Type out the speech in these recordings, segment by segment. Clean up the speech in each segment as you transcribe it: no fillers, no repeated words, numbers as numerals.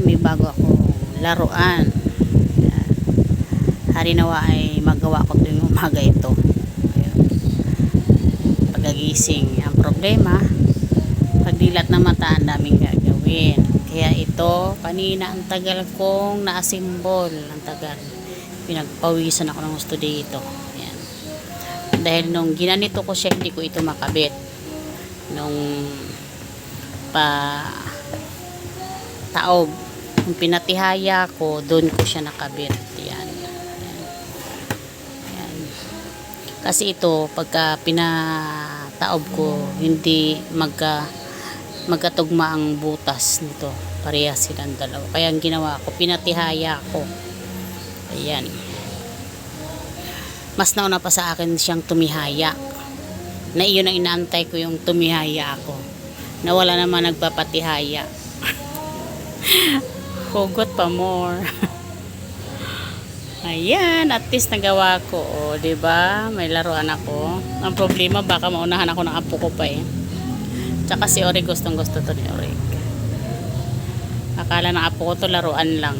may bago akong laruan. Ayan. Harinawa ay magawa ko tuwing umaga ito. Ayan. Pagagising. Ang problema, pagdilat ng mata, ang daming gagawin. Kaya ito, kanina ang tagal kong naasimbol. Ang tagal. Pinagpawisan ako ng gusto dito. Ayan. Dahil nung ginanito ko siya, hindi ko ito makabit. Nung taob, nung pinatihaya ko, doon ko siya nakabit. Ayan. Ayan. Ayan. Kasi ito, pagka pinataob ko, hindi magkatugma ang butas nito. Pareha silang dalawa. Kaya ang ginawa ko, pinatihaya ko. Ayan. Mas nauna pa sa akin siyang tumihaya. Na iyon ang inaantay ko, yung tumihaya ako. Na wala naman nagpapatihaya. Hugot pa more. Ayan, at least nagawa ko. O, diba? May laruan ako. Ang problema, baka maunahan ako ng apo ko pa eh. Tsaka si Orig, gustong gusto to ni Orig. Akala ng apo ko to laruan lang.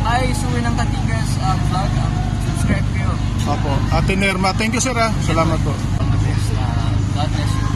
Hi, Suwi ng Katigas vlog. Subscribe kayo. Opo. Ate Nerma, thank you sir. Salamat po. God bless you.